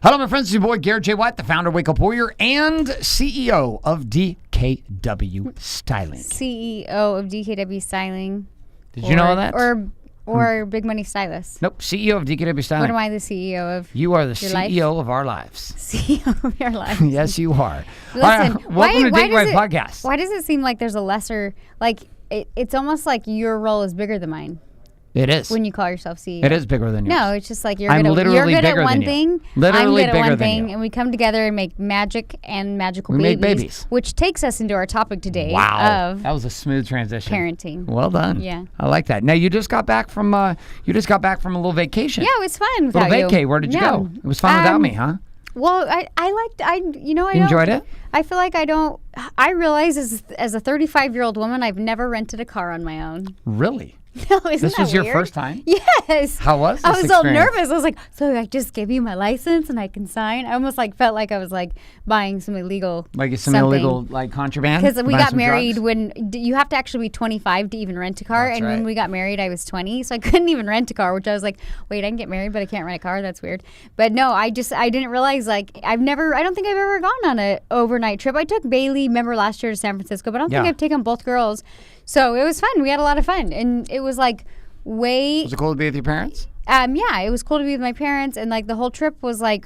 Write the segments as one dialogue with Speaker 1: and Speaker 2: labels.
Speaker 1: Hello, my friends. It's your boy, Garrett J, the founder of Wake Up Warrior and CEO of DKW Styling.
Speaker 2: CEO of DKW Styling.
Speaker 1: Did you know that?
Speaker 2: Or Big Money Stylist.
Speaker 1: Nope, CEO of DKW Styling.
Speaker 2: What am I the CEO of?
Speaker 1: You are the
Speaker 2: your
Speaker 1: CEO
Speaker 2: life?
Speaker 1: of our lives.
Speaker 2: CEO of your life.
Speaker 1: Yes, you are.
Speaker 2: Listen,
Speaker 1: all right, welcome to DKW Podcast.
Speaker 2: Why does it seem like there's a lesser, it's almost like your role is bigger than mine?
Speaker 1: It is.
Speaker 2: When you call yourself CEO.
Speaker 1: It is bigger than yours.
Speaker 2: No, it's just like you're
Speaker 1: I'm
Speaker 2: good
Speaker 1: literally
Speaker 2: at
Speaker 1: bigger
Speaker 2: one
Speaker 1: than you.
Speaker 2: thing.
Speaker 1: Literally
Speaker 2: I'm good
Speaker 1: bigger
Speaker 2: at one
Speaker 1: than
Speaker 2: thing,
Speaker 1: you.
Speaker 2: and we come together and make magic and magical
Speaker 1: We make babies.
Speaker 2: which takes us into our topic today
Speaker 1: Wow,
Speaker 2: of
Speaker 1: that was a smooth transition.
Speaker 2: parenting.
Speaker 1: Well done.
Speaker 2: Yeah,
Speaker 1: I like that. Now you just got back from a little vacation.
Speaker 2: Yeah, it was fun without
Speaker 1: little vacay.
Speaker 2: you.
Speaker 1: Where did you
Speaker 2: Yeah.
Speaker 1: go? It was fun without me, huh?
Speaker 2: Well, I
Speaker 1: enjoyed it?
Speaker 2: I feel like I realize as a 35-year-old woman, I've never rented a car on my own.
Speaker 1: Really?
Speaker 2: No, isn't
Speaker 1: This
Speaker 2: that
Speaker 1: was your
Speaker 2: weird?
Speaker 1: first time?
Speaker 2: Yes.
Speaker 1: How was this
Speaker 2: I was all
Speaker 1: experience?
Speaker 2: nervous. I was like, so I just gave you my license and I can sign? I almost felt like I was buying some illegal
Speaker 1: illegal contraband?
Speaker 2: Because we
Speaker 1: Buying
Speaker 2: got
Speaker 1: some
Speaker 2: married
Speaker 1: drugs?
Speaker 2: you have to actually be 25 to even rent a car.
Speaker 1: That's
Speaker 2: and
Speaker 1: right.
Speaker 2: when we got married, I was 20. So I couldn't even rent a car, which I was like, wait, I can get married, but I can't rent a car. That's weird. But no, I didn't realize I don't think I've ever gone on an overnight trip. I took Bailey, remember last year, to San Francisco, but I don't think I've taken both girls. So it was fun. We had a lot of fun. And it was
Speaker 1: Was it cool to be with your parents?
Speaker 2: Yeah, it was cool to be with my parents, and the whole trip was it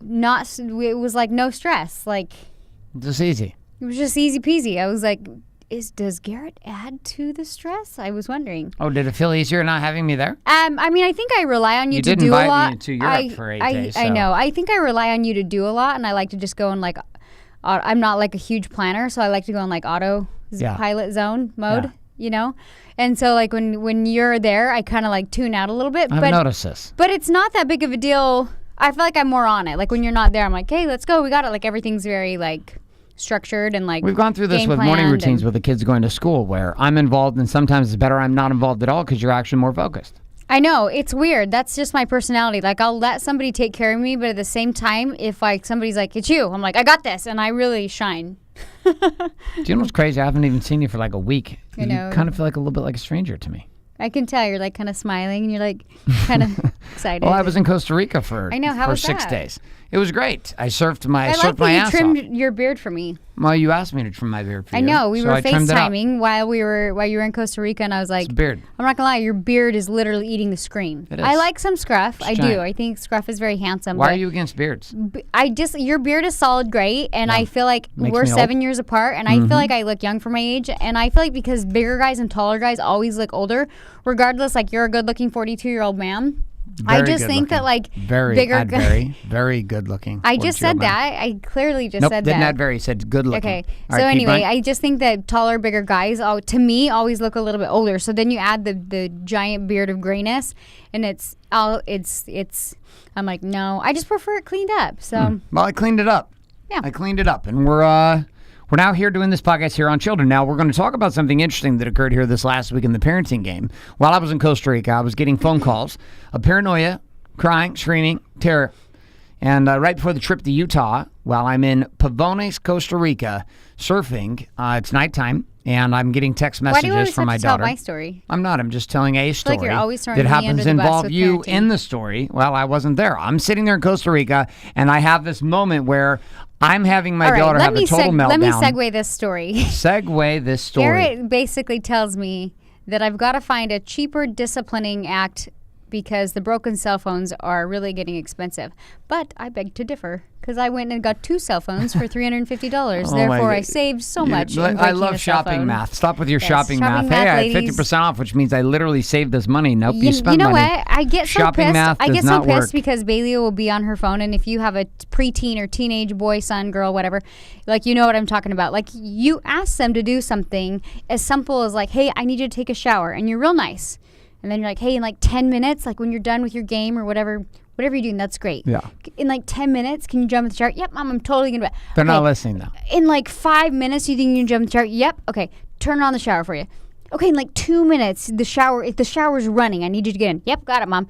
Speaker 2: was no stress.
Speaker 1: Just easy.
Speaker 2: It was just easy peasy. I was like, does Garrett add to the stress? I was wondering.
Speaker 1: Oh, did it feel easier not having me there?
Speaker 2: I think I rely on you to
Speaker 1: did
Speaker 2: do a lot.
Speaker 1: invite me to Europe for 8 days.
Speaker 2: I
Speaker 1: so.
Speaker 2: know. I think I rely on you to do a lot, and I like to just go in I'm not a huge planner, so I like to go in pilot zone mode.
Speaker 1: Yeah.
Speaker 2: And so when you're there, I kind of tune out a little bit.
Speaker 1: I've noticed this.
Speaker 2: But it's not that big of a deal. I feel like I'm more on it. When you're not there, I'm like, hey, let's go. We got it. Everything's very structured and
Speaker 1: We've gone through this with morning routines with the kids going to school where I'm involved, and sometimes it's better I'm not involved at all because you're actually more focused.
Speaker 2: I know. It's weird. That's just my personality. I'll let somebody take care of me, but at the same time, if somebody's like, it's you, I'm like, I got this, and I really shine.
Speaker 1: Do you know what's crazy? I haven't even seen you for a week.
Speaker 2: I know.
Speaker 1: You kind of feel a little bit like a stranger to me.
Speaker 2: I can tell you're kind of smiling and you're kind of excited.
Speaker 1: Well, I was in Costa Rica for 6
Speaker 2: that?
Speaker 1: days. It was great. I surfed my ass off.
Speaker 2: You trimmed your beard for me.
Speaker 1: Well, you asked me to trim my beard for you.
Speaker 2: I know. We were
Speaker 1: I trimmed it up.
Speaker 2: FaceTiming while you were in Costa Rica, and I was like,
Speaker 1: It's a beard.
Speaker 2: I'm not gonna lie, your beard is literally eating the screen.
Speaker 1: It is.
Speaker 2: I like some scruff.
Speaker 1: It's
Speaker 2: I
Speaker 1: giant.
Speaker 2: do. I think scruff is very handsome.
Speaker 1: Why are you against beards?
Speaker 2: Your beard is solid gray, and I feel like
Speaker 1: Makes
Speaker 2: we're
Speaker 1: me
Speaker 2: 7 years apart, and I feel like I look young for my age, and I feel like because bigger guys and taller guys always look older, regardless, you're a good-looking 42-year-old man. I just think that bigger guys.
Speaker 1: Very good looking.
Speaker 2: I just said that. I clearly just said that.
Speaker 1: Didn't add very. Said good looking.
Speaker 2: Okay.
Speaker 1: All
Speaker 2: So
Speaker 1: right,
Speaker 2: anyway, I just think that taller, bigger guys, to me, always look a little bit older. So then you add the giant beard of grayness, and I'm like, no, I just prefer it cleaned up. So.
Speaker 1: Well, I cleaned it up.
Speaker 2: Yeah.
Speaker 1: I cleaned it up, and we're now here doing this podcast here on children. Now, we're going to talk about something interesting that occurred here this last week in the parenting game. While I was in Costa Rica, I was getting phone calls of paranoia, crying, screaming, terror. And right before the trip to Utah, while I'm in Pavones, Costa Rica, surfing, it's nighttime, and I'm getting text messages from my daughter.
Speaker 2: Why do you always have to tell my story?
Speaker 1: I'm not. I'm just telling a story
Speaker 2: you're always throwing
Speaker 1: that
Speaker 2: me
Speaker 1: happens
Speaker 2: under
Speaker 1: to
Speaker 2: the bus
Speaker 1: involve
Speaker 2: with
Speaker 1: you
Speaker 2: parenting.
Speaker 1: in the story. Well, I wasn't there. I'm sitting there in Costa Rica, and I have this moment where I'm having my daughter have a total meltdown.
Speaker 2: Let me segue this story.
Speaker 1: Segue this story.
Speaker 2: Garrett basically tells me that I've got to find a cheaper disciplining act because the broken cell phones are really getting expensive. But I beg to differ because I went and got 2 cell phones for $350.
Speaker 1: Oh
Speaker 2: Therefore, I saved so much.
Speaker 1: I love shopping math. Stop with your shopping math.
Speaker 2: Shopping math,
Speaker 1: hey, I
Speaker 2: ladies.
Speaker 1: had 50% off, which means I literally saved this money. Nope, you spend
Speaker 2: money. You know
Speaker 1: money.
Speaker 2: what? I get so
Speaker 1: shopping
Speaker 2: pissed.
Speaker 1: Math
Speaker 2: I
Speaker 1: does
Speaker 2: get so
Speaker 1: not
Speaker 2: pissed
Speaker 1: work.
Speaker 2: because Bailey will be on her phone, and if you have a preteen or teenage boy, son, girl, whatever, you know what I'm talking about. You ask them to do something as simple as hey, I need you to take a shower, and you're real nice. And then you're like, hey, in 10 minutes, when you're done with your game or whatever you're doing, that's great.
Speaker 1: Yeah.
Speaker 2: In 10 minutes, can you jump in the shower? Yep, Mom, I'm totally going to.
Speaker 1: They're not listening, though.
Speaker 2: In 5 minutes, you think you can jump in the shower? Yep. Okay, turn on the shower for you. Okay, in 2 minutes, if the shower's running, I need you to get in. Yep, got it, Mom.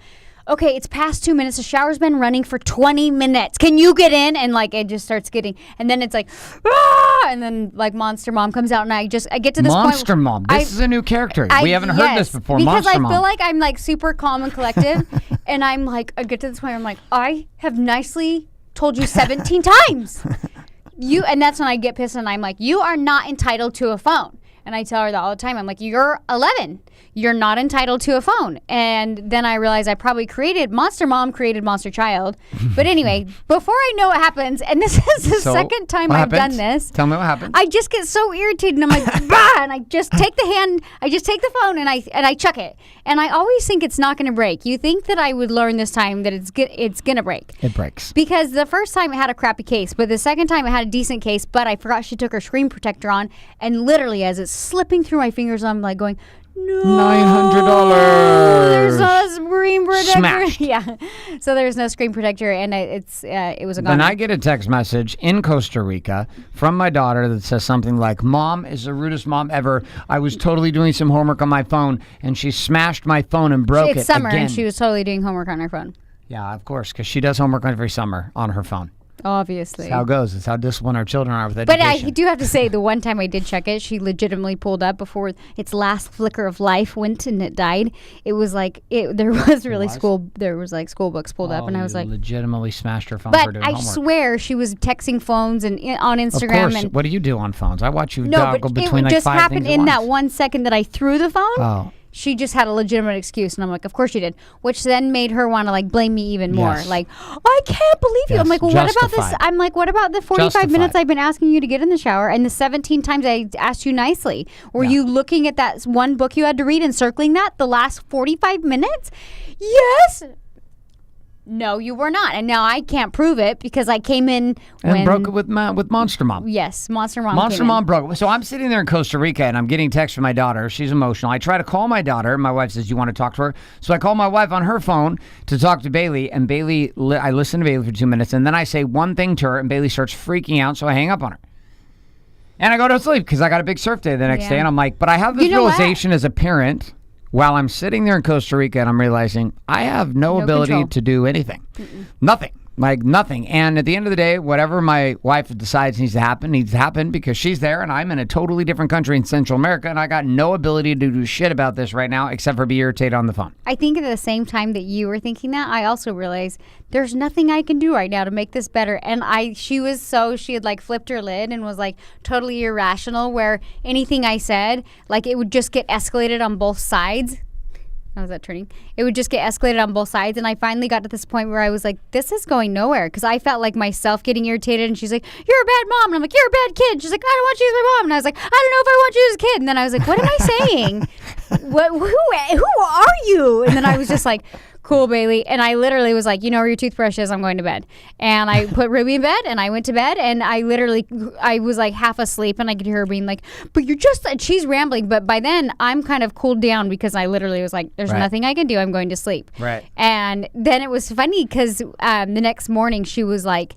Speaker 2: Okay, it's past 2 minutes. The shower's been running for 20 minutes. Can you get in? And it just starts getting, and then it's and then Monster Mom comes out, and I get to this point.
Speaker 1: Monster Mom. This is a new character. We haven't heard this before.
Speaker 2: Because
Speaker 1: Monster
Speaker 2: I
Speaker 1: Mom.
Speaker 2: feel like I'm super calm and collective, And I'm like, I get to this point, I'm like, I have nicely told you 17 times. And that's when I get pissed and I'm like, you are not entitled to a phone. And I tell her that all the time. I'm like, you're 11. You're not entitled to a phone. And then I realized I probably created Monster Mom, created Monster Child. But anyway, before I know what happens, and this is the second time I've done this.
Speaker 1: Tell me what happened.
Speaker 2: I just get so irritated and I'm like, bah! And I just take the phone and I chuck it. And I always think it's not going to break. You think that I would learn this time that it's going to break.
Speaker 1: It breaks.
Speaker 2: Because the first time it had a crappy case, but the second time it had a decent case, but I forgot she took her screen protector on, and literally as it's slipping through my fingers, I'm like going, no,
Speaker 1: $900.
Speaker 2: There's no screen protector.
Speaker 1: Smashed.
Speaker 2: Yeah, so there's no screen protector, and it was a.
Speaker 1: Then I get a text message in Costa Rica from my daughter that says something like, "Mom is the rudest mom ever. I was totally doing some homework on my phone, and she smashed my phone and broke it
Speaker 2: It's summer,
Speaker 1: again."
Speaker 2: and she was totally doing homework on her phone.
Speaker 1: Yeah, of course, because she does homework every summer on her phone.
Speaker 2: Obviously.
Speaker 1: That's how it goes. It's how disciplined our children are with
Speaker 2: But
Speaker 1: education.
Speaker 2: I do have to say, the one time I did check it, she legitimately pulled up before its last flicker of life went and it died. It was like there was school books pulled up, and I was like,
Speaker 1: legitimately smashed her phone
Speaker 2: but
Speaker 1: for doing
Speaker 2: I
Speaker 1: homework.
Speaker 2: swear she was texting phones and on Instagram.
Speaker 1: Of course.
Speaker 2: And
Speaker 1: What do you do on phones? I watch you
Speaker 2: no,
Speaker 1: toggle
Speaker 2: but
Speaker 1: between
Speaker 2: it
Speaker 1: like
Speaker 2: just
Speaker 1: 5
Speaker 2: happened
Speaker 1: things at
Speaker 2: in that
Speaker 1: once.
Speaker 2: 1 second that I threw the phone.
Speaker 1: Oh.
Speaker 2: She just had a legitimate excuse, and I'm like, of course you did, which then made her want to like blame me even more.
Speaker 1: Yes.
Speaker 2: Like, I can't believe you.
Speaker 1: Yes,
Speaker 2: I'm like, well, what about this?
Speaker 1: justified.
Speaker 2: I'm like, what about the 45
Speaker 1: Justified.
Speaker 2: minutes I've been asking you to get in the shower, and the 17 times I asked you nicely? Were you looking at that one book you had to read and circling that the last 45 minutes? Yes. No, you were not, and now I can't prove it because I came in
Speaker 1: And broke it with Monster Mom.
Speaker 2: Yes, Monster Mom.
Speaker 1: Monster
Speaker 2: came
Speaker 1: Mom
Speaker 2: in.
Speaker 1: broke it. So I'm sitting there in Costa Rica and I'm getting texts from my daughter. She's emotional. I try to call my daughter. My wife says, "You want to talk to her?" So I call my wife on her phone to talk to Bailey. And Bailey, I listen to Bailey for 2 minutes. And then I say one thing to her and Bailey starts freaking out. So I hang up on her. And I go to sleep because I got a big surf day the next day. And I'm like, but I have this realization as a parent while I'm sitting there in Costa Rica and I'm realizing I have no ability
Speaker 2: control.
Speaker 1: to do anything. Nothing. Like nothing. And at the end of the day, whatever my wife decides needs to happen because she's there and I'm in a totally different country in Central America and I got no ability to do shit about this right now except for be irritated on the phone.
Speaker 2: I think at the same time that you were thinking that, I also realized there's nothing I can do right now to make this better. And she had like flipped her lid and was like totally irrational, where anything I said, like it would just get escalated on both sides. How was that turning? It would just get escalated on both sides. And I finally got to this point where I was like, this is going nowhere. Because I felt like myself getting irritated. And she's like, you're a bad mom. And I'm like, you're a bad kid. She's like, I don't want you as my mom. And I was like, I don't know if I want you as a kid. And then I was like, what am I saying? Who are you? And then I was just like, cool, Bailey. And I literally was like, you know where your toothbrush is? I'm going to bed. And I put Ruby in bed and I went to bed, and I was like half asleep, and I could hear her being like, but she's rambling. But by then I'm kind of cooled down because I literally was like, there's nothing I can do. I'm going to sleep.
Speaker 1: Right.
Speaker 2: And then it was funny because the next morning she was like,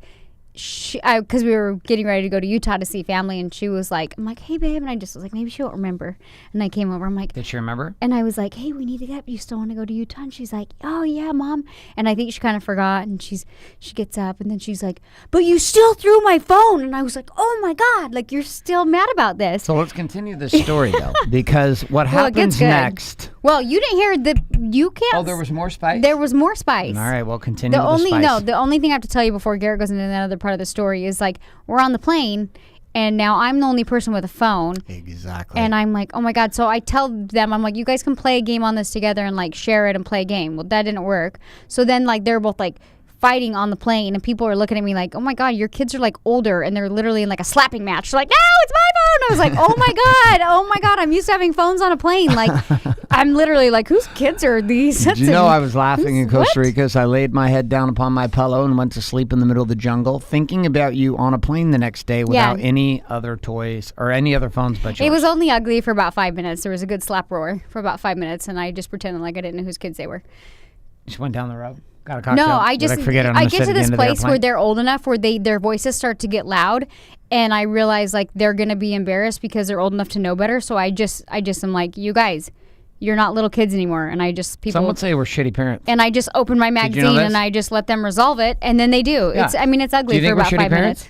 Speaker 2: because we were getting ready to go to Utah to see family, and she was like, I'm like, hey babe, and I just was like, maybe she won't remember. And I came over, I'm like,
Speaker 1: Did she remember?
Speaker 2: and I was like, hey, we need to get up. You still want to go to Utah? And she's like, oh yeah, Mom. And I think she kind of forgot, and she gets up, and then she's like, but you still threw my phone. And I was like, oh my God, like you're still mad about this.
Speaker 1: So let's continue this story though, because what
Speaker 2: Well, it gets
Speaker 1: happens
Speaker 2: good.
Speaker 1: next?
Speaker 2: Well, you didn't hear you can't.
Speaker 1: Oh, there was more spice?
Speaker 2: There was more spice.
Speaker 1: All right, well, continue with the spice.
Speaker 2: The only thing I have to tell you before Garrett goes into that other part of the story is like, we're on the plane, and now I'm the only person with a phone.
Speaker 1: Exactly.
Speaker 2: And I'm like, oh my God. So I tell them, I'm like, you guys can play a game on this together and like share it and play a game. Well, that didn't work. So then like they're both like fighting on the plane, and people are looking at me like, oh my God, your kids are like older, and they're literally in like a slapping match. They're like, no, it's my phone. I was like, oh my God, I'm used to having phones on a plane. Like, I'm literally like, whose kids are these?
Speaker 1: Did you know I was laughing in Costa Rica as I laid my head down upon my pillow and went to sleep in the middle of the jungle, thinking about you on a plane the next day without any other toys or any other phones but yours.
Speaker 2: It was only ugly for about 5 minutes. There was a good slap roar for about 5 minutes, and I just pretended like I didn't know whose kids they were.
Speaker 1: You just went down the road. Got a cocktail.
Speaker 2: No, I just
Speaker 1: forget it.
Speaker 2: I get to this place where they're old enough where their voices start to get loud, and I realize like they're gonna be embarrassed because they're old enough to know better. So I just am like, you guys, you're not little kids anymore, and I just
Speaker 1: Some would say we're shitty parents.
Speaker 2: And I just open my magazine and I just let them resolve it, and then they do.
Speaker 1: Yeah.
Speaker 2: It's ugly for about 5 minutes.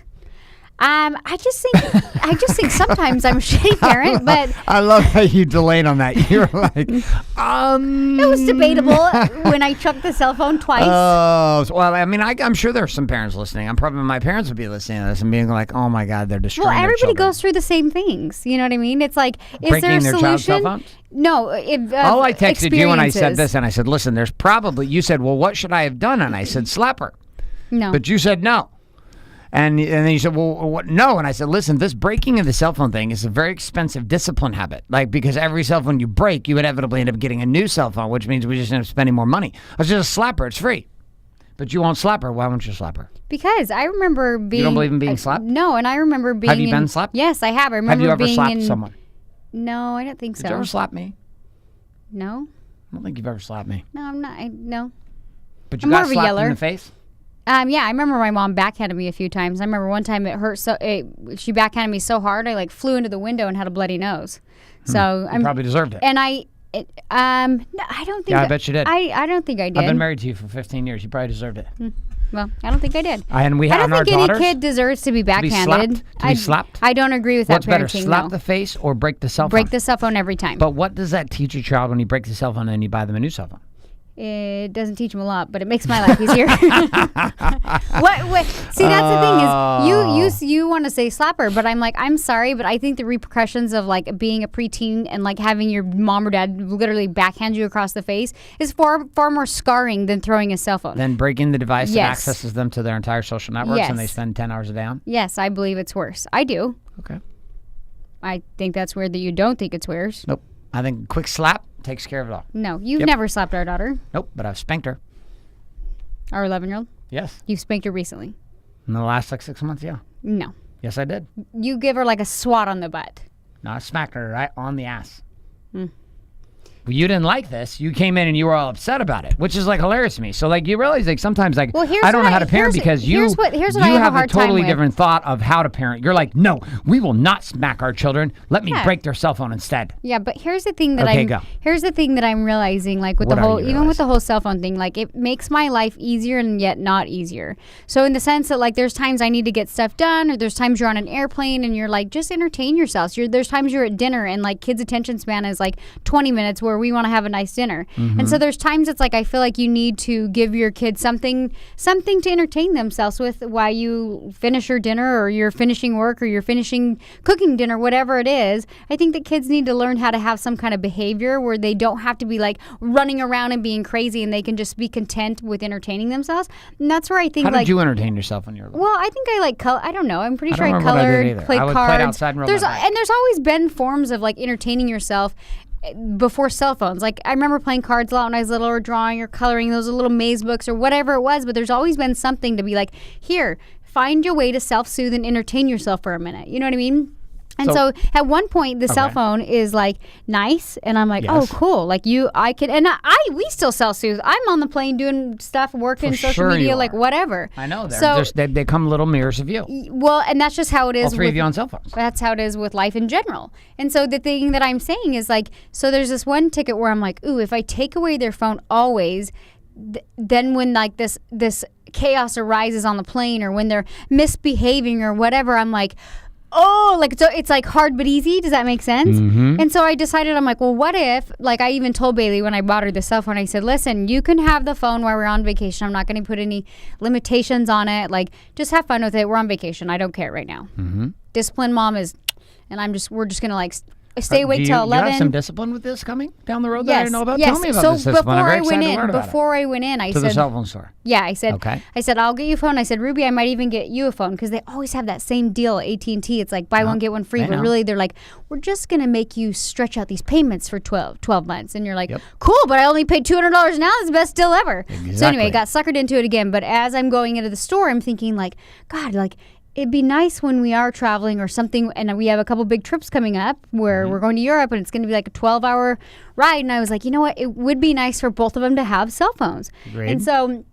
Speaker 2: I just think sometimes I'm a shitty parent, but
Speaker 1: I love how you delayed on that. You're like,
Speaker 2: it was debatable when I chucked the cell phone twice.
Speaker 1: Oh, well, I mean, I'm sure there's some parents listening. I'm probably my parents would be listening to this and being like, oh my God, they're destroying
Speaker 2: Well,
Speaker 1: their
Speaker 2: everybody
Speaker 1: children.
Speaker 2: goes through the same things. You know what I mean? It's like, is
Speaker 1: Breaking
Speaker 2: there a
Speaker 1: their child's cell
Speaker 2: solution?
Speaker 1: phones?
Speaker 2: No.
Speaker 1: All I texted you when I said
Speaker 2: experiences.
Speaker 1: this, and I said, listen, there's probably, you said, well, what should I have done? And I said, slap her.
Speaker 2: No.
Speaker 1: But you said no. And then you said, well, what? No. And I said, listen, this breaking of the cell phone thing is a very expensive discipline habit. Like, because every cell phone you break, you inevitably end up getting a new cell phone, which means we just end up spending more money. I was just slap her. It's free. But you won't slap her. Why won't you slap her?
Speaker 2: Because I remember being...
Speaker 1: You don't believe in being slapped?
Speaker 2: No, and I remember being...
Speaker 1: Have you been slapped?
Speaker 2: Yes, I have. I remember
Speaker 1: Have you ever
Speaker 2: being
Speaker 1: slapped
Speaker 2: in...
Speaker 1: someone?
Speaker 2: No, I don't think so.
Speaker 1: Did you ever slap me?
Speaker 2: No.
Speaker 1: I don't think you've ever slapped me.
Speaker 2: No, I'm not. No.
Speaker 1: But you
Speaker 2: I'm
Speaker 1: got
Speaker 2: more of a
Speaker 1: slapped
Speaker 2: yeller.
Speaker 1: in the face?
Speaker 2: Yeah, I remember my mom backhanded me a few times. I remember one time it hurt so... she backhanded me so hard, I flew into the window and had a bloody nose. So
Speaker 1: You probably deserved it.
Speaker 2: And no, I don't think...
Speaker 1: Yeah, I bet you did.
Speaker 2: I don't think I did.
Speaker 1: I've been married to you for 15 years. You probably deserved it.
Speaker 2: Well, I don't think I did.
Speaker 1: And we
Speaker 2: I
Speaker 1: have
Speaker 2: don't
Speaker 1: our
Speaker 2: think any
Speaker 1: daughters.
Speaker 2: kid deserves to be backhanded.
Speaker 1: To be slapped?
Speaker 2: I don't agree with
Speaker 1: What's
Speaker 2: that
Speaker 1: better,
Speaker 2: parenting.
Speaker 1: slap
Speaker 2: no.
Speaker 1: the face or break the cell phone?
Speaker 2: Break the cell phone every time.
Speaker 1: But what does that teach a child when you break the cell phone and you buy them a new cell phone?
Speaker 2: It doesn't teach them a lot, but it makes my life easier. What? See, that's the thing is, you want to say slapper, but I'm like, I'm sorry, but I think the repercussions of being a preteen and having your mom or dad literally backhand you across the face is far more scarring than throwing a cell phone.
Speaker 1: Then breaking the device that
Speaker 2: Yes.
Speaker 1: accesses them to their entire social networks and they
Speaker 2: Yes.
Speaker 1: spend 10 hours a day on?
Speaker 2: Yes, I believe it's worse. I do.
Speaker 1: Okay.
Speaker 2: I think that's weird that you don't think it's worse.
Speaker 1: Nope. I think a quick slap takes care of it all.
Speaker 2: No, you've
Speaker 1: Yep.
Speaker 2: never slapped our daughter,
Speaker 1: Nope, but I've spanked her.
Speaker 2: our 11-year-old.
Speaker 1: Yes.
Speaker 2: You've spanked her recently.
Speaker 1: In the last 6 months, yeah.
Speaker 2: No.
Speaker 1: Yes, I did.
Speaker 2: You give her a swat on the butt.
Speaker 1: No, I smacked her right on the ass. Well, you didn't like this. You came in and you were all upset about it, which is hilarious to me. So you realize sometimes
Speaker 2: Well, here's
Speaker 1: I don't know
Speaker 2: what
Speaker 1: how to parent because
Speaker 2: here's what I
Speaker 1: you
Speaker 2: have a
Speaker 1: have
Speaker 2: hard
Speaker 1: totally
Speaker 2: time with.
Speaker 1: different thought of how to parent. You're like, no, we will not smack our children. Let me
Speaker 2: Yeah.
Speaker 1: break their cell phone instead.
Speaker 2: Yeah, but here's the thing that
Speaker 1: Okay, go.
Speaker 2: here's the thing that I'm realizing, with
Speaker 1: What
Speaker 2: the
Speaker 1: are
Speaker 2: whole,
Speaker 1: you
Speaker 2: even with the whole cell phone thing, it makes my life easier and yet not easier. So in the sense that there's times I need to get stuff done, or there's times you're on an airplane and you're just entertain yourself. There's times you're at dinner and kids' attention span is 20 minutes where we want to have a nice dinner, and so there's times it's I feel like you need to give your kids something to entertain themselves with while you finish your dinner, or you're finishing work, or you're finishing cooking dinner, whatever it is. I think that kids need to learn how to have some kind of behavior where they don't have to be running around and being crazy, and they can just be content with entertaining themselves. And that's where I think
Speaker 1: How did you entertain yourself when you were little?
Speaker 2: well, I think I color. I don't know. I'm pretty
Speaker 1: I
Speaker 2: sure
Speaker 1: don't
Speaker 2: I
Speaker 1: remember what I did
Speaker 2: colored,
Speaker 1: either.
Speaker 2: played
Speaker 1: I would
Speaker 2: cards.
Speaker 1: play outside and rode my bike.
Speaker 2: And there's always been forms of entertaining yourself before cell phones. I remember playing cards a lot when I was little, or drawing or coloring those little maze books or whatever it was. But there's always been something to be here, find your way to self-soothe and entertain yourself for a minute. You know what I mean? And so at one point, the cell phone is nice, and I'm
Speaker 1: Yes.
Speaker 2: oh, cool. We still self-soothe. I'm on the plane doing stuff, working,
Speaker 1: For
Speaker 2: social
Speaker 1: sure
Speaker 2: media,
Speaker 1: you are.
Speaker 2: whatever.
Speaker 1: I know.
Speaker 2: So
Speaker 1: They come little mirrors of you.
Speaker 2: well, and that's just how it is.
Speaker 1: All three of
Speaker 2: with-
Speaker 1: you on cell phones.
Speaker 2: That's how it is with life in general. And so the thing that I'm saying is so there's this one ticket where I'm ooh, if I take away their phone always, then when this chaos arises on the plane, or when they're misbehaving or whatever, I'm oh, so it's hard but easy. Does that make sense?
Speaker 1: Mm-hmm.
Speaker 2: And so I decided, I'm well, what if, I even told Bailey when I bought her the cell phone, I said, listen, you can have the phone while we're on vacation. I'm not going to put any limitations on it. Just have fun with it. We're on vacation. I don't care right now.
Speaker 1: Mm-hmm.
Speaker 2: Discipline mom is, and we're just going to stay awake till 11.
Speaker 1: You have some discipline with this coming down the road that I
Speaker 2: Yes,
Speaker 1: didn't know about?
Speaker 2: yes.
Speaker 1: Tell me about
Speaker 2: So
Speaker 1: this discipline. I'm very excited to learn about it.
Speaker 2: before I went in, I
Speaker 1: To the
Speaker 2: said,
Speaker 1: cell phone store.
Speaker 2: yeah, I said,
Speaker 1: Okay.
Speaker 2: I'll get you a phone. I said, Ruby, I might even get you a phone, because they always have that same deal at AT&T. It's buy one, get one free.
Speaker 1: I
Speaker 2: But
Speaker 1: know.
Speaker 2: really, they're we're just going to make you stretch out these payments for 12 months. And you're
Speaker 1: Yep.
Speaker 2: cool, but I only paid $200 now. It's the best deal ever. So
Speaker 1: Exactly.
Speaker 2: anyway, I got suckered into it again. But as I'm going into the store, I'm thinking God, it'd be nice when we are traveling or something, and we have a couple big trips coming up where we're going to Europe, and it's going to be a 12-hour ride. And I was you know what? It would be nice for both of them to have cell phones.
Speaker 1: Agreed.
Speaker 2: And so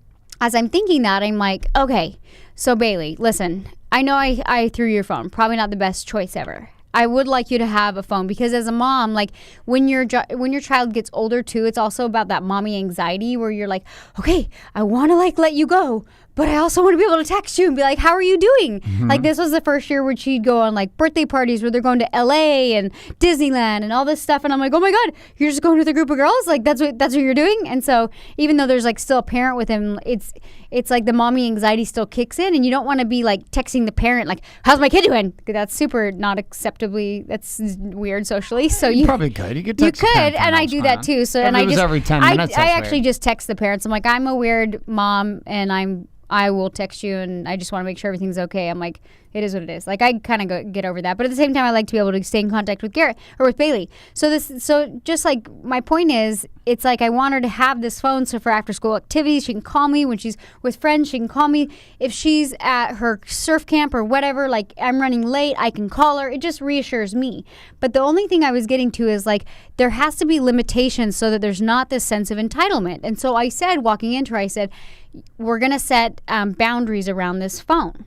Speaker 2: as I'm thinking that, I'm okay, so Bailey, listen, I know I threw your phone. Probably not the best choice ever. I would like you to have a phone, because as a mom, like when your child gets older too, it's also about that mommy anxiety where you're like, okay, I want to like let you go, but I also want to be able to text you and be like, how are you doing? Like this was the first year where she'd go on like birthday parties where they're going to LA and Disneyland and all this stuff. And I'm like, oh my God, you're just going with a group of girls? Like that's what you're doing? And so even though there's like still a parent with him, it's like the mommy anxiety still kicks in, and you don't want to be like texting the parent like, how's my kid doing? That's super not acceptably, that's weird socially. So you
Speaker 1: probably could. You could text
Speaker 2: and I do that too. So
Speaker 1: if
Speaker 2: and
Speaker 1: it
Speaker 2: I
Speaker 1: was
Speaker 2: just
Speaker 1: every 10 minutes,
Speaker 2: I
Speaker 1: that's
Speaker 2: actually
Speaker 1: weird.
Speaker 2: just text the parents. I'm like, I'm a weird mom and I will text you, and I just want to make sure everything's okay. I'm like, it is what it is. Like I kind of get over that, but at the same time, I like to be able to stay in contact with Garrett or with Bailey. So just like my point is, it's like I want her to have this phone, so for after school activities, she can call me. When she's with friends, she can call me. If she's at her surf camp or whatever, like I'm running late, I can call her. It just reassures me. But the only thing I was getting to is like there has to be limitations so that there's not this sense of entitlement. And so I said, walking into her, I said, we're going to set boundaries around this phone.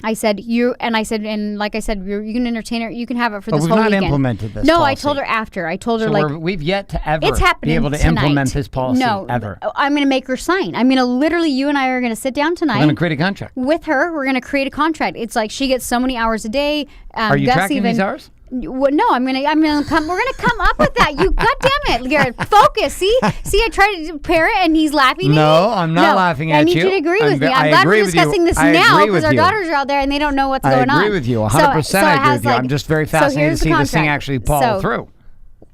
Speaker 2: I said, and like I said, you can entertain her. You can have it for this whole weekend.
Speaker 1: We've not implemented this
Speaker 2: No,
Speaker 1: policy.
Speaker 2: I told her after. I told her
Speaker 1: So
Speaker 2: like
Speaker 1: we've yet to ever
Speaker 2: it's happening
Speaker 1: be able to
Speaker 2: tonight.
Speaker 1: implement this policy ever.
Speaker 2: I'm going to make her sign. I'm going to literally, you and I are going to sit down tonight.
Speaker 1: We're going to create a contract.
Speaker 2: With her. We're going to create a contract. It's like she gets so many hours a day.
Speaker 1: Are you tracking these hours?
Speaker 2: Well, no, I'm gonna come. We're gonna come up with that. You, goddamn it, Garrett, focus. See, I tried to pair it, and he's laughing.
Speaker 1: No, I'm not laughing at you.
Speaker 2: I need you to agree with me. I'm glad we're discussing this now because our daughters are out there and they don't know what's going on.
Speaker 1: I agree with you. 100%. I agree with you. I'm just very fascinated to see this thing actually follow through.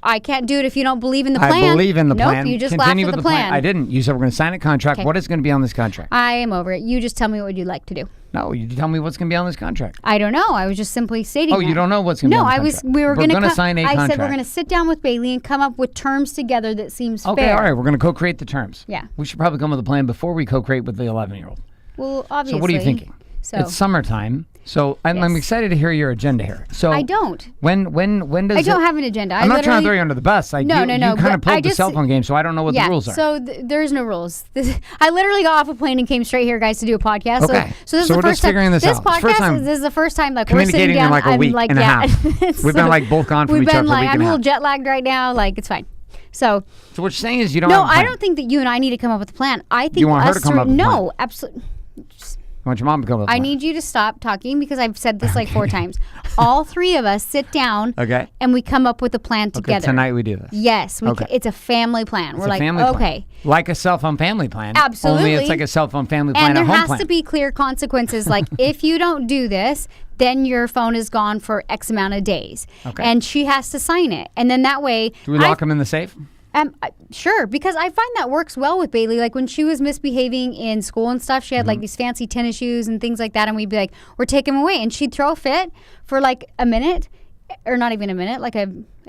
Speaker 2: I can't do it if you don't believe in the plan.
Speaker 1: I believe in the plan.
Speaker 2: Nope, you just
Speaker 1: Continue
Speaker 2: laughed
Speaker 1: with
Speaker 2: at the plan.
Speaker 1: I didn't. You said we're going to sign a contract.
Speaker 2: Okay.
Speaker 1: What is going to be on this contract?
Speaker 2: I am over it. You just tell me what you'd like to do.
Speaker 1: No, you tell me what's going to be on this contract.
Speaker 2: I don't know. I was just simply stating that.
Speaker 1: You don't know what's going to be on the contract?
Speaker 2: No, we were going to
Speaker 1: sign a contract.
Speaker 2: I said we're going to sit down with Bailey and come up with terms together that seems fair.
Speaker 1: Okay, all right. We're going to co-create the terms.
Speaker 2: Yeah.
Speaker 1: We should probably come with a plan before we co-create with the 11-year-old.
Speaker 2: Well, obviously.
Speaker 1: So what are you thinking? It's summertime. So I'm excited to hear your agenda here. So
Speaker 2: I don't.
Speaker 1: When does
Speaker 2: I don't have an agenda.
Speaker 1: I'm not trying to throw you under the bus.
Speaker 2: No.
Speaker 1: You kind of pulled the cell phone game, so I don't know what the rules are.
Speaker 2: So there's no rules. I literally got off a plane and came straight here, guys, to do a podcast.
Speaker 1: Okay.
Speaker 2: So this is the
Speaker 1: we're
Speaker 2: first
Speaker 1: just figuring
Speaker 2: time.
Speaker 1: this out.
Speaker 2: This is the first time like we're sitting
Speaker 1: communicating
Speaker 2: down.
Speaker 1: in like a week and a half. We've been like both gone from each other for a week and a half.
Speaker 2: I'm a little jet lagged right now. Like it's fine. So
Speaker 1: what you're saying is you don't have a plan.
Speaker 2: No, I don't think that you and I need to come up with a plan. I think
Speaker 1: you want her to come up with a plan.
Speaker 2: No, absolutely.
Speaker 1: I want your mom to come up with a plan.
Speaker 2: I need you to stop talking because I've said this like 4 times. All 3 of us sit down and we come up with a plan together.
Speaker 1: Okay, tonight we do this.
Speaker 2: Yes. It's a family plan.
Speaker 1: It's
Speaker 2: We're like,
Speaker 1: family
Speaker 2: okay.
Speaker 1: Plan. Like a cell phone family plan.
Speaker 2: Absolutely.
Speaker 1: Only it's like a cell phone family plan
Speaker 2: and
Speaker 1: at home
Speaker 2: there has
Speaker 1: plan.
Speaker 2: to be clear consequences. Like if you don't do this, then your phone is gone for X amount of days.
Speaker 1: Okay.
Speaker 2: And she has to sign it. And then that way.
Speaker 1: Do we lock them in the safe?
Speaker 2: Sure, because I find that works well with Bailey. Like when she was misbehaving in school and stuff, she had like these fancy tennis shoes and things like that, and we'd be like, "We're taking them away," and she'd throw a fit for like a minute, or not even a minute, like a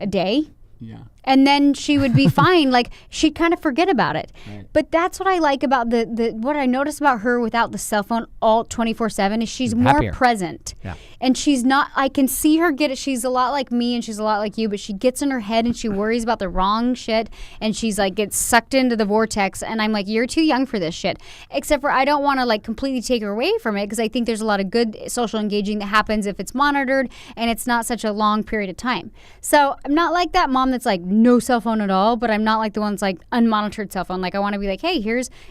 Speaker 2: day.
Speaker 1: Yeah.
Speaker 2: And then she would be fine. Like she'd kind of forget about it.
Speaker 1: Right.
Speaker 2: But that's what I like about the what I notice about her without the cell phone all 24/7 is she's more
Speaker 1: happier.
Speaker 2: present.
Speaker 1: Yeah.
Speaker 2: And she's not, I can see her get it. She's a lot like me and she's a lot like you, but she gets in her head and she worries about the wrong shit and she's like gets sucked into the vortex. And I'm like, you're too young for this shit. Except for I don't want to like completely take her away from it because I think there's a lot of good social engaging that happens if it's monitored and it's not such a long period of time. So I'm not like that mom that's like no cell phone at all, but I'm not like the one that's like unmonitored cell phone. Like I want to be like, hey,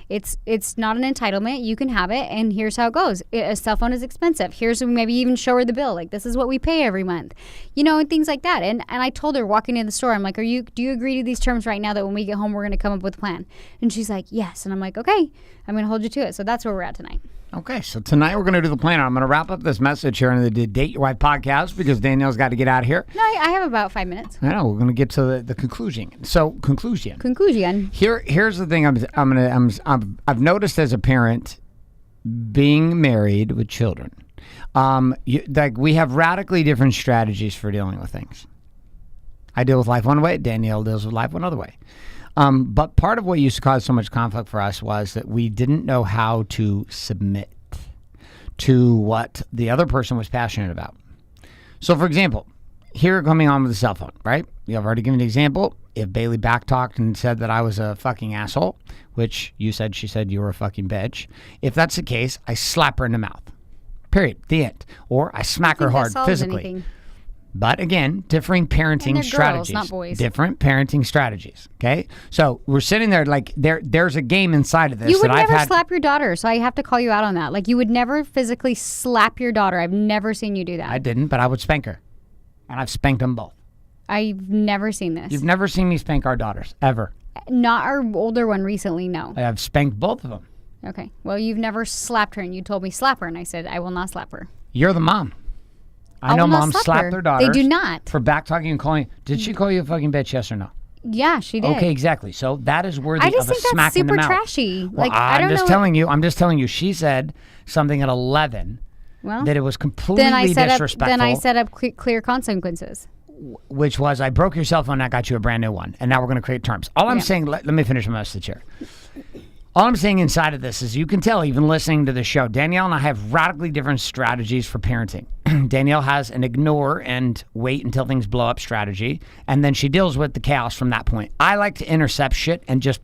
Speaker 2: it's not an entitlement. You can have it and here's how it goes. A cell phone is expensive. Here's maybe even show her the bill. Like this is what we pay every month, and things like that. And I told her walking in the store, I'm like, do you agree to these terms right now that when we get home, we're going to come up with a plan? And she's like, yes. And I'm like, okay, I'm going to hold you to it. So that's where we're at tonight.
Speaker 1: Okay, so tonight we're going to do the plan. I'm going to wrap up this message here in the Date Your Wife podcast because Danielle's got to get out of here.
Speaker 2: No, I have about 5 minutes.
Speaker 1: I know we're going to get to the conclusion. So conclusion. Here's the thing. I've noticed as a parent, being married with children, we have radically different strategies for dealing with things. I deal with life one way. Danielle deals with life one other way. But part of what used to cause so much conflict for us was that we didn't know how to submit to what the other person was passionate about. So, for example, here coming on with the cell phone, right? I've already given an example. If Bailey backtalked and said that I was a fucking asshole, which she said you were a fucking bitch. If that's the case, I slap her in the mouth. Period. The end. Or I smack her hard physically. But again, differing parenting
Speaker 2: they're
Speaker 1: strategies.
Speaker 2: girls, not boys.
Speaker 1: Different parenting strategies. Okay, so we're sitting there like there's a game inside of this.
Speaker 2: You would
Speaker 1: that
Speaker 2: never
Speaker 1: I've had.
Speaker 2: slap your daughter, so I have to call you out on that. Like, you would never physically slap your daughter. I've never seen you do that.
Speaker 1: I didn't, but I would spank her, and I've spanked them both.
Speaker 2: I've never seen this.
Speaker 1: You've never seen me spank our daughters ever.
Speaker 2: Not our older one recently, no.
Speaker 1: I've spanked both of them.
Speaker 2: Okay. Well, you've never slapped her, and you told me slap her, and I said I will not slap her.
Speaker 1: You're the mom. I know
Speaker 2: will not
Speaker 1: moms
Speaker 2: slap
Speaker 1: slap
Speaker 2: her.
Speaker 1: their daughters.
Speaker 2: They do not.
Speaker 1: For back talking and calling. Did she call you a fucking bitch? Yes or no?
Speaker 2: Yeah, she did.
Speaker 1: Okay, exactly. So that is worthy
Speaker 2: I just
Speaker 1: of a
Speaker 2: think
Speaker 1: smack
Speaker 2: that's
Speaker 1: in the
Speaker 2: super
Speaker 1: mouth.
Speaker 2: trashy.
Speaker 1: Well,
Speaker 2: Like, I don't know.
Speaker 1: I'm just telling you. She said something at 11
Speaker 2: Well,
Speaker 1: that it was completely
Speaker 2: then I set
Speaker 1: disrespectful.
Speaker 2: up. Then I set up clear consequences.
Speaker 1: Which was, I broke your cell phone and I got you a brand new one. And now we're going to create terms. All I'm saying, let me finish my message here. All I'm saying inside of this is you can tell, even listening to the show, Danielle and I have radically different strategies for parenting. Danielle has an ignore and wait until things blow up strategy. And then she deals with the chaos from that point. I like to intercept shit and just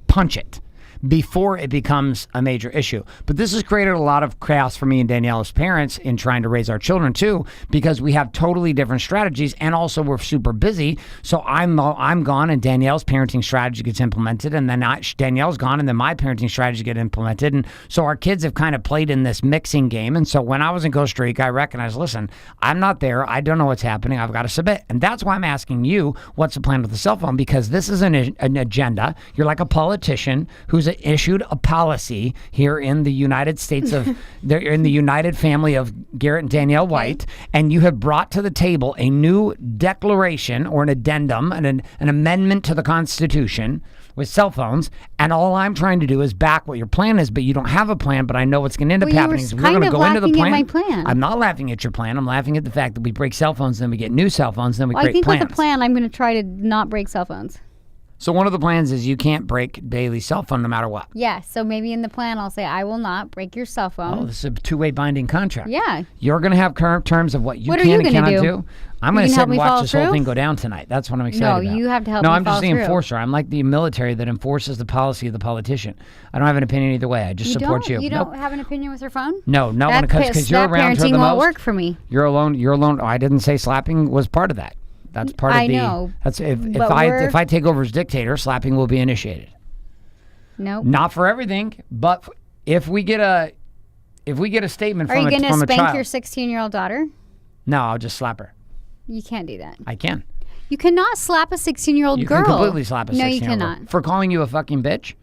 Speaker 1: punch it before it becomes a major issue. But this has created a lot of chaos for me and Danielle as parents in trying to raise our children too, because we have totally different strategies, and also we're super busy. So I'm gone, and Danielle's parenting strategy gets implemented, and then Danielle's gone, and then my parenting strategy gets implemented. And so our kids have kind of played in this mixing game. And so when I was in Costa Rica, I recognized, listen, I'm not there. I don't know what's happening. I've got to submit. And that's why I'm asking you, what's the plan with the cell phone? Because this is an agenda. You're like a politician who's issued a policy here in the United States of, in the United family of Garrett and Danielle White, and you have brought to the table a new declaration or an addendum, an amendment to the Constitution with cell phones, and all I'm trying to do is back what your plan is, but you don't have a plan, but I know what's going to end up happening. Is we're going to go into the plan.
Speaker 2: At my plan.
Speaker 1: I'm not laughing at your plan. I'm laughing at the fact that we break cell phones, then we get new cell phones, then we create
Speaker 2: I think
Speaker 1: plans.
Speaker 2: with the plan, I'm going to try to not break cell phones.
Speaker 1: So one of the plans is you can't break Bailey's cell phone no matter what.
Speaker 2: Yeah, so maybe in the plan I'll say I will not break your cell phone.
Speaker 1: Oh, this is a two-way binding contract.
Speaker 2: Yeah.
Speaker 1: You're going to have current terms of what you
Speaker 2: What are
Speaker 1: can
Speaker 2: you
Speaker 1: and
Speaker 2: gonna
Speaker 1: cannot
Speaker 2: do?
Speaker 1: I'm going to sit
Speaker 2: help
Speaker 1: and
Speaker 2: me
Speaker 1: watch
Speaker 2: follow
Speaker 1: this whole
Speaker 2: through?
Speaker 1: thing go down tonight. That's what I'm excited about.
Speaker 2: No, you have to help
Speaker 1: No,
Speaker 2: me
Speaker 1: I'm just
Speaker 2: follow
Speaker 1: the
Speaker 2: through.
Speaker 1: enforcer. I'm like the military that enforces the policy of the politician. I don't have an opinion either way. I just support you.
Speaker 2: You
Speaker 1: Nope.
Speaker 2: don't have an opinion with your phone?
Speaker 1: No, not when it comes, because you're
Speaker 2: that
Speaker 1: around her
Speaker 2: parenting
Speaker 1: the
Speaker 2: won't
Speaker 1: most.
Speaker 2: work for me.
Speaker 1: You're alone. Oh, I didn't say slapping was part of that. That's part of
Speaker 2: I
Speaker 1: the.
Speaker 2: know,
Speaker 1: That's if
Speaker 2: but
Speaker 1: if I take over as dictator, slapping will be initiated.
Speaker 2: Nope.
Speaker 1: Not for everything, but if we get a statement
Speaker 2: Are
Speaker 1: from
Speaker 2: you going to
Speaker 1: from a
Speaker 2: spank
Speaker 1: child,
Speaker 2: your 16-year-old daughter?
Speaker 1: no, I'll just slap her.
Speaker 2: You can't do that.
Speaker 1: I can.
Speaker 2: You cannot slap a 16-year-old
Speaker 1: You
Speaker 2: girl.
Speaker 1: can completely slap a 16-year-old
Speaker 2: No, you
Speaker 1: girl.
Speaker 2: cannot.
Speaker 1: For calling you a fucking bitch?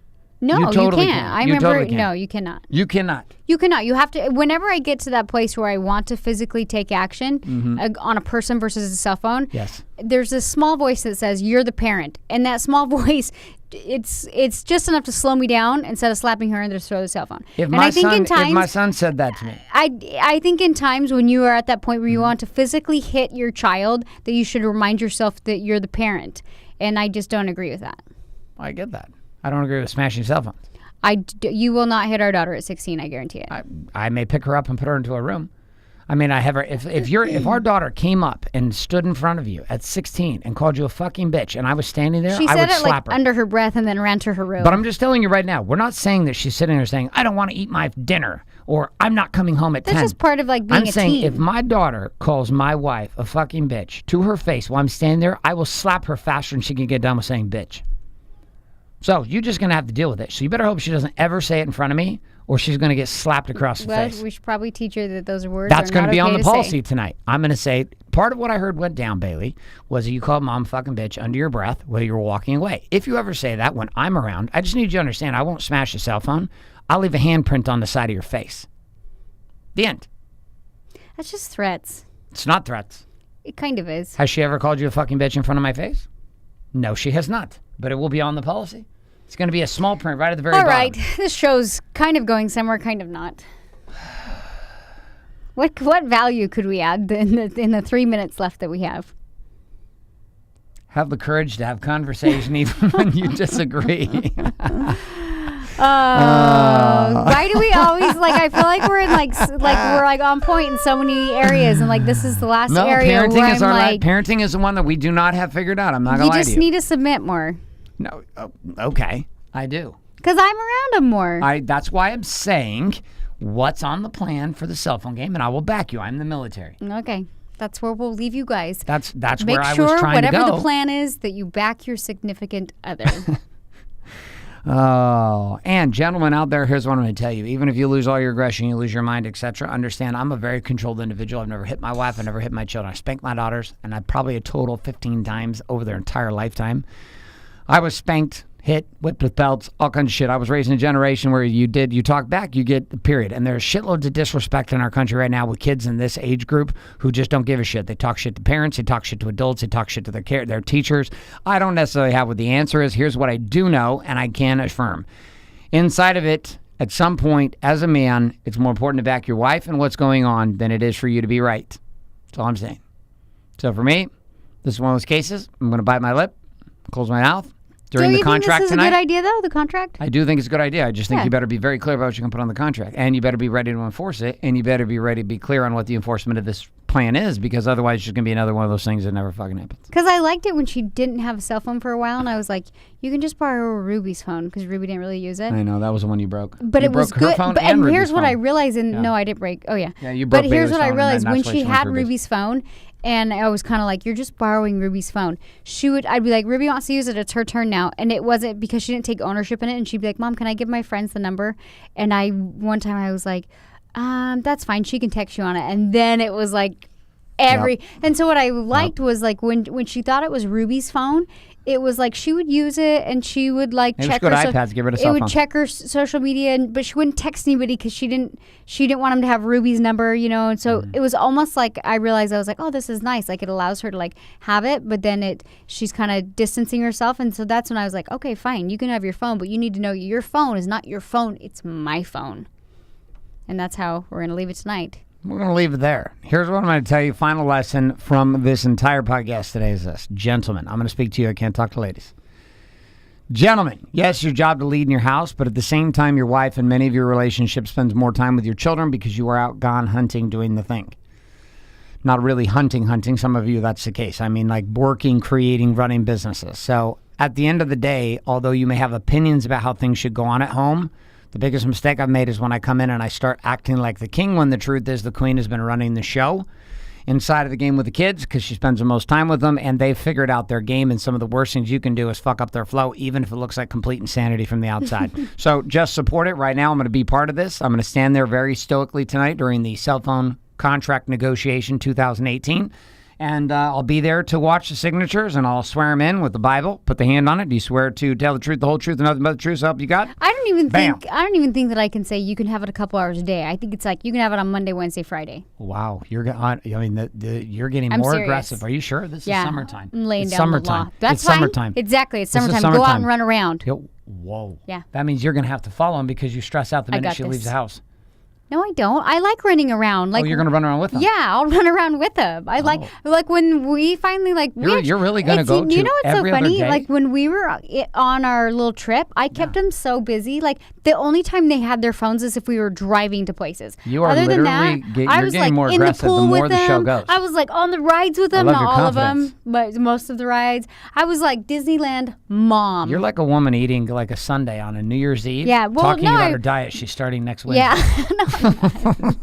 Speaker 2: No,
Speaker 1: You totally
Speaker 2: can't.
Speaker 1: can.
Speaker 2: I
Speaker 1: You
Speaker 2: remember.
Speaker 1: totally can.
Speaker 2: No, you cannot.
Speaker 1: You cannot.
Speaker 2: You cannot. You have to. Whenever I get to that place where I want to physically take action on a person versus a cell phone,
Speaker 1: Yes.
Speaker 2: there's a small voice that says you're the parent, and that small voice, it's just enough to slow me down instead of slapping her and just throw the cell phone.
Speaker 1: If
Speaker 2: And
Speaker 1: my
Speaker 2: I think
Speaker 1: son,
Speaker 2: in times,
Speaker 1: if my son said that to me,
Speaker 2: I think in times when you are at that point where you want to physically hit your child, that you should remind yourself that you're the parent, and I just don't agree with that.
Speaker 1: I get that. I don't agree with smashing cell phones.
Speaker 2: You will not hit our daughter at 16. I guarantee it.
Speaker 1: I may pick her up and put her into a room. I mean, I have her. If our daughter came up and stood in front of you at 16 and called you a fucking bitch, and I was standing there,
Speaker 2: She
Speaker 1: I
Speaker 2: said
Speaker 1: would
Speaker 2: it like
Speaker 1: slap her.
Speaker 2: under her breath and then ran to her room.
Speaker 1: But I'm just telling you right now, we're not saying that she's sitting there saying, I don't want to eat my dinner, or I'm not coming home at 10.
Speaker 2: That's just part of like being
Speaker 1: I'm
Speaker 2: a
Speaker 1: saying
Speaker 2: teen.
Speaker 1: if my daughter calls my wife a fucking bitch to her face while I'm standing there, I will slap her faster than she can get done with saying bitch. So you're just going to have to deal with it. So you better hope she doesn't ever say it in front of me, or she's going to get slapped across the face.
Speaker 2: We should probably teach her that those words
Speaker 1: That's
Speaker 2: are
Speaker 1: going
Speaker 2: not
Speaker 1: to be
Speaker 2: okay
Speaker 1: on the
Speaker 2: to
Speaker 1: policy
Speaker 2: say.
Speaker 1: tonight. I'm going to say part of what I heard went down, Bailey, was that you called mom fucking bitch under your breath while you were walking away. If you ever say that when I'm around, I just need you to understand I won't smash your cell phone. I'll leave a handprint on the side of your face. The end.
Speaker 2: That's just threats.
Speaker 1: It's not threats.
Speaker 2: It kind of is.
Speaker 1: Has she ever called you a fucking bitch in front of my face? No, she has not. But it will be on the policy. It's going to be a small print right at the very bottom.
Speaker 2: All right, this show's kind of going somewhere, kind of not. What value could we add in the 3 minutes left that we have?
Speaker 1: Have the courage to have conversation even when you disagree.
Speaker 2: Why do we always I feel like we're in we're on point in so many areas, and this is the last area where
Speaker 1: parenting is
Speaker 2: I'm
Speaker 1: parenting is the one that we do not have figured out. I'm not gonna
Speaker 2: you
Speaker 1: lie to
Speaker 2: just
Speaker 1: you.
Speaker 2: need to submit more.
Speaker 1: No, okay, I do.
Speaker 2: Because I'm around them more.
Speaker 1: That's why I'm saying what's on the plan for the cell phone game, and I will back you. I'm the military.
Speaker 2: Okay. That's where we'll leave you guys.
Speaker 1: That's
Speaker 2: Make
Speaker 1: where I
Speaker 2: sure
Speaker 1: was trying to go.
Speaker 2: whatever the plan is that you back your significant other.
Speaker 1: Oh, and gentlemen out there, here's what I'm going to tell you. Even if you lose all your aggression, you lose your mind, etc., understand I'm a very controlled individual. I've never hit my wife. I've never hit my children. I spanked my daughters, and I probably a total 15 times over their entire lifetime. I was spanked, hit, whipped with belts, all kinds of shit. I was raised in a generation where you talk back, you get the period. And there's shitloads of disrespect in our country right now with kids in this age group who just don't give a shit. They talk shit to parents, they talk shit to adults, they talk shit to their teachers. I don't necessarily have what the answer is. Here's what I do know, and I can affirm. Inside of it, at some point, as a man, it's more important to back your wife and what's going on than it is for you to be right. That's all I'm saying. So for me, this is one of those cases. I'm going to bite my lip, close my mouth. During the contract
Speaker 2: this is
Speaker 1: tonight,
Speaker 2: a good idea, though, the contract?
Speaker 1: I do think it's a good idea. I just think you better be very clear about what you're going to put on the contract. And you better be ready to enforce it. And you better be ready to be clear on what the enforcement of this plan is, because otherwise it's just going to be another one of those things that never fucking happens.
Speaker 2: Because I liked it when she didn't have a cell phone for a while, and I was like, you can just borrow Ruby's phone, because Ruby didn't really use it.
Speaker 1: I know, that was the one you broke.
Speaker 2: But
Speaker 1: you
Speaker 2: it was
Speaker 1: broke her
Speaker 2: good.
Speaker 1: phone
Speaker 2: And
Speaker 1: Ruby's
Speaker 2: here's what
Speaker 1: phone.
Speaker 2: I realized, and no, I didn't break. Oh, yeah.
Speaker 1: Yeah, you broke
Speaker 2: But here's
Speaker 1: Bailey's
Speaker 2: what I
Speaker 1: phone, and
Speaker 2: realized.
Speaker 1: then
Speaker 2: When
Speaker 1: that's why
Speaker 2: she
Speaker 1: went
Speaker 2: had
Speaker 1: to
Speaker 2: Ruby's phone, and I was kind of like, you're just borrowing Ruby's phone. I'd be like, Ruby wants to use it. It's her turn now. And it wasn't because she didn't take ownership in it. And she'd be like, Mom, can I give my friends the number? And one time I was like, that's fine. She can text you on it. And then it was like and so what I liked was like when she thought it was Ruby's phone, it was like she would use it and she would like
Speaker 1: Maybe
Speaker 2: check
Speaker 1: go
Speaker 2: her
Speaker 1: to iPads, get rid of cell
Speaker 2: it would
Speaker 1: phones.
Speaker 2: check her social media, but she wouldn't text anybody because she didn't want them to have Ruby's number, and so it was almost like I realized I was like, oh, this is nice, like it allows her to like have it, but then she's kind of distancing herself, and so that's when I was like, okay, fine, you can have your phone, but you need to know your phone is not your phone, it's my phone. And that's how we're gonna leave it tonight.
Speaker 1: We're going to leave it there. Here's what I'm going to tell you. Final lesson from this entire podcast today is this. Gentlemen, I'm going to speak to you. I can't talk to ladies. Gentlemen, yes, your job to lead in your house, but at the same time, your wife and many of your relationships spends more time with your children because you are out gone hunting, doing the thing. Not really hunting. Some of you, that's the case. I mean, like working, creating, running businesses. So at the end of the day, although you may have opinions about how things should go on at home, the biggest mistake I've made is when I come in and I start acting like the king when the truth is the queen has been running the show inside of the game with the kids because she spends the most time with them and they've figured out their game, and some of the worst things you can do is fuck up their flow even if it looks like complete insanity from the outside. So just support it. Right now I'm going to be part of this. I'm going to stand there very stoically tonight during the cell phone contract negotiation 2018. And I'll be there to watch the signatures, and I'll swear them in with the Bible. Put the hand on it. Do you swear to tell the truth, the whole truth, and nothing but the truth? So help you God.
Speaker 2: I don't even think that I can say you can have it a couple hours a day. I think it's like you can have it on Monday, Wednesday, Friday.
Speaker 1: Wow, you're getting
Speaker 2: I'm
Speaker 1: more
Speaker 2: serious.
Speaker 1: aggressive. Are you sure? This is summertime.
Speaker 2: I'm laying
Speaker 1: it's
Speaker 2: down
Speaker 1: summertime.
Speaker 2: the law. That's
Speaker 1: it's
Speaker 2: fine.
Speaker 1: Summertime.
Speaker 2: Exactly. It's
Speaker 1: This is
Speaker 2: summertime. Go out and run around.
Speaker 1: Whoa.
Speaker 2: Yeah.
Speaker 1: That means you're going to have to follow him because you stress out the minute she leaves the house.
Speaker 2: No, I don't. I like running around. Like,
Speaker 1: you're going to run around with them?
Speaker 2: Yeah, I'll run around with them. I like when we finally like.
Speaker 1: You're really going to go to
Speaker 2: you know what's so
Speaker 1: every
Speaker 2: funny?
Speaker 1: other day?
Speaker 2: Like when we were on our little trip, I kept them so busy. Like the only time they had their phones is if we were driving to places.
Speaker 1: You are
Speaker 2: Other than
Speaker 1: literally
Speaker 2: that, I was
Speaker 1: getting
Speaker 2: like
Speaker 1: more
Speaker 2: in the
Speaker 1: aggressive
Speaker 2: pool
Speaker 1: the more
Speaker 2: with
Speaker 1: the
Speaker 2: them.
Speaker 1: show goes.
Speaker 2: I was like on the rides with them,
Speaker 1: I love
Speaker 2: not
Speaker 1: your
Speaker 2: all of
Speaker 1: confidence.
Speaker 2: them, but most of the rides. I was like Disneyland mom.
Speaker 1: You're like a woman eating like a sundae on a New Year's Eve.
Speaker 2: Yeah, well,
Speaker 1: talking about her diet. She's starting next Wednesday.
Speaker 2: Yeah, no, I'm not.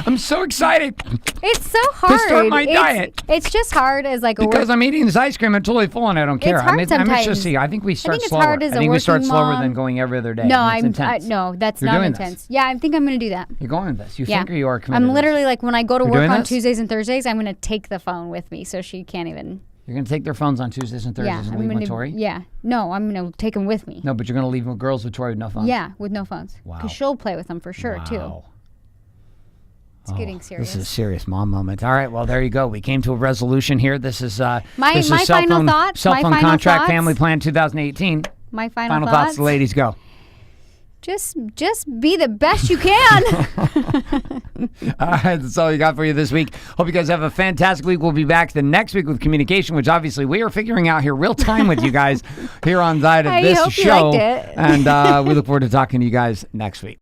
Speaker 1: I'm so excited.
Speaker 2: It's so hard
Speaker 1: to start my diet.
Speaker 2: It's just hard as like a
Speaker 1: because I'm eating this ice cream. I'm totally full and I don't care.
Speaker 2: It's hard
Speaker 1: I'm just
Speaker 2: sometimes.
Speaker 1: I think we start
Speaker 2: I think it's
Speaker 1: slower.
Speaker 2: hard as
Speaker 1: I think
Speaker 2: a
Speaker 1: we start
Speaker 2: working
Speaker 1: slower
Speaker 2: mom.
Speaker 1: than going every other day.
Speaker 2: No,
Speaker 1: No,
Speaker 2: that's
Speaker 1: You're
Speaker 2: not
Speaker 1: doing
Speaker 2: intense.
Speaker 1: This.
Speaker 2: Yeah, I think I'm going to do that.
Speaker 1: You're going with this. You
Speaker 2: Yeah.
Speaker 1: think or you are committed?
Speaker 2: I'm literally like when I go to
Speaker 1: You're
Speaker 2: work
Speaker 1: doing
Speaker 2: on
Speaker 1: this?
Speaker 2: Tuesdays and Thursdays, I'm going to take the phone with me so she can't even.
Speaker 1: You're going to take their phones on Tuesdays and Thursdays and leave them with Tori?
Speaker 2: Yeah. No, I'm going to take them with me.
Speaker 1: No, but you're going to leave them with girls with Tori with no phones?
Speaker 2: Yeah, with no phones.
Speaker 1: Wow.
Speaker 2: Because she'll play with them for sure, too.
Speaker 1: Wow.
Speaker 2: It's getting serious.
Speaker 1: This is a serious mom moment. All right, well, there you go. We came to a resolution here. This is
Speaker 2: my
Speaker 1: cell
Speaker 2: final
Speaker 1: phone,
Speaker 2: thoughts.
Speaker 1: Cell
Speaker 2: My
Speaker 1: phone
Speaker 2: final
Speaker 1: contract
Speaker 2: thoughts.
Speaker 1: family plan 2018.
Speaker 2: My final
Speaker 1: thoughts. The ladies go.
Speaker 2: Just be the best you can.
Speaker 1: All right, that's all you got for you this week. Hope you guys have a fantastic week. We'll be back the next week with communication, which obviously we are figuring out here real time with you guys here on side of this
Speaker 2: hope
Speaker 1: show.
Speaker 2: you liked it.
Speaker 1: And we look forward to talking to you guys next week.